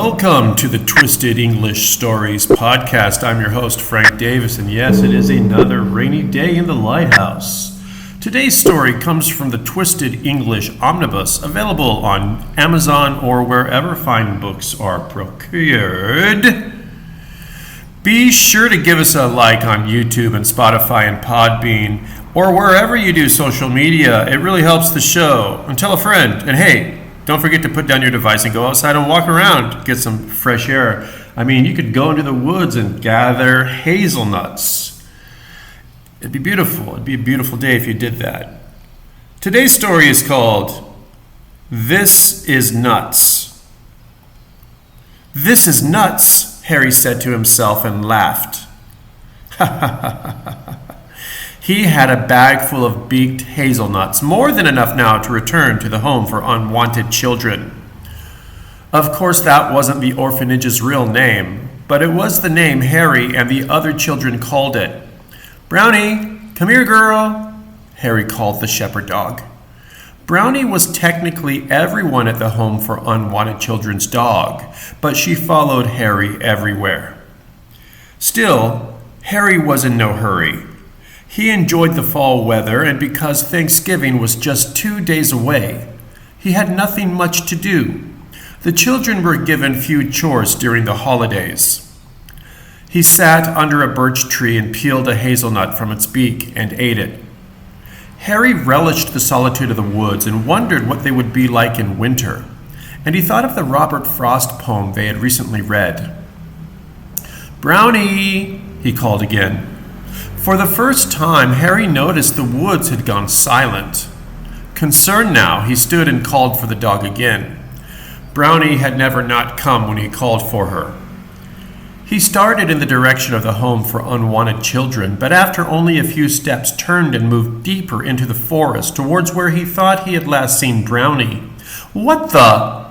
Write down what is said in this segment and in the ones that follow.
Welcome to the Twisted English Stories podcast. I'm your host, Frank Davis, and yes, it is another rainy day in the lighthouse. Today's story comes from the Twisted English Omnibus, available on Amazon or wherever fine books are procured. Be sure to give us a like on YouTube and Spotify and Podbean, or wherever you do social media. It really helps the show. And tell a friend. And hey, don't forget to put down your device and go outside and walk around, get some fresh air. I mean, you could go into the woods and gather hazelnuts. It'd be beautiful. It'd be a beautiful day if you did that. Today's story is called This is Nuts. This is nuts, Harry said to himself and laughed. He had a bag full of beaked hazelnuts, more than enough now to return to the home for unwanted children. Of course, that wasn't the orphanage's real name, but it was the name Harry and the other children called it. Brownie, come here, girl, Harry called the shepherd dog. Brownie was technically everyone at the home for unwanted children's dog, but she followed Harry everywhere. Still, Harry was in no hurry. He enjoyed the fall weather, and because Thanksgiving was just 2 days away, he had nothing much to do. The children were given few chores during the holidays. He sat under a birch tree and peeled a hazelnut from its beak and ate it. Harry relished the solitude of the woods and wondered what they would be like in winter, and he thought of the Robert Frost poem they had recently read. Brownie, he called again. For the first time, Harry noticed the woods had gone silent. Concerned now, he stood and called for the dog again. Brownie had never not come when he called for her. He started in the direction of the home for unwanted children, but after only a few steps turned and moved deeper into the forest towards where he thought he had last seen Brownie. What the?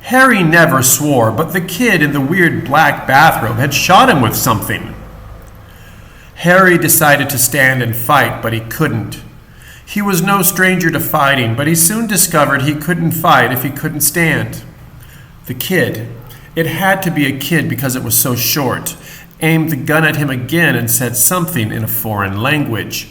Harry never swore, but the kid in the weird black bathrobe had shot him with something. Harry decided to stand and fight, but he couldn't. He was no stranger to fighting, but he soon discovered he couldn't fight if he couldn't stand. The kid, it had to be a kid because it was so short, aimed the gun at him again and said something in a foreign language.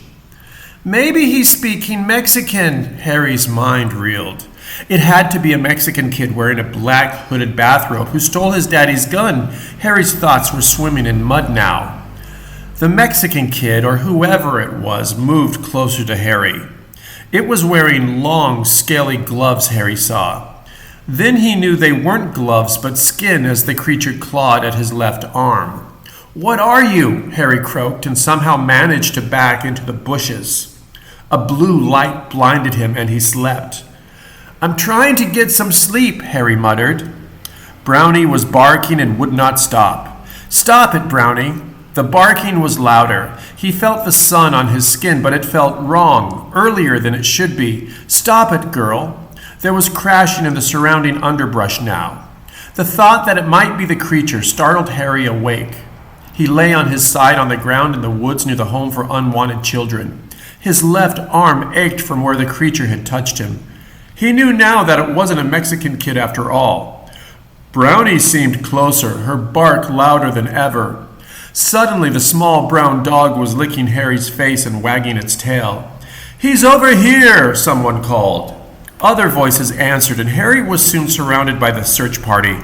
Maybe he's speaking Mexican, Harry's mind reeled. It had to be a Mexican kid wearing a black hooded bathrobe who stole his daddy's gun. Harry's thoughts were swimming in mud now. The Mexican kid, or whoever it was, moved closer to Harry. It was wearing long, scaly gloves, Harry saw. Then he knew they weren't gloves, but skin as the creature clawed at his left arm. What are you? Harry croaked and somehow managed to back into the bushes. A blue light blinded him and he slept. I'm trying to get some sleep, Harry muttered. Brownie was barking and would not stop. Stop it, Brownie. The barking was louder. He felt the sun on his skin, but it felt wrong, earlier than it should be. Stop it, girl. There was crashing in the surrounding underbrush now. The thought that it might be the creature startled Harry awake. He lay on his side on the ground in the woods near the home for unwanted children. His left arm ached from where the creature had touched him. He knew now that it wasn't a Mexican kid after all. Brownie seemed closer, her bark louder than ever. Suddenly, the small brown dog was licking Harry's face and wagging its tail. He's over here, someone called. Other voices answered, and Harry was soon surrounded by the search party.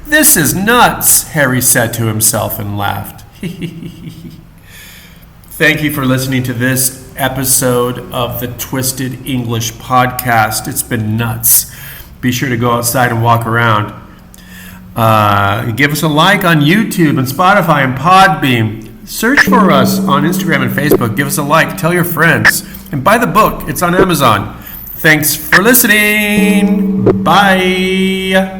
This is nuts, Harry said to himself and laughed. Thank you for listening to this episode of the Twisted English podcast. It's been nuts. Be sure to go outside and walk around. Give us a like on YouTube and Spotify and Podbean. Search for us on Instagram and Facebook. Give us a like. Tell your friends. And buy the book. It's on Amazon. Thanks for listening. Bye.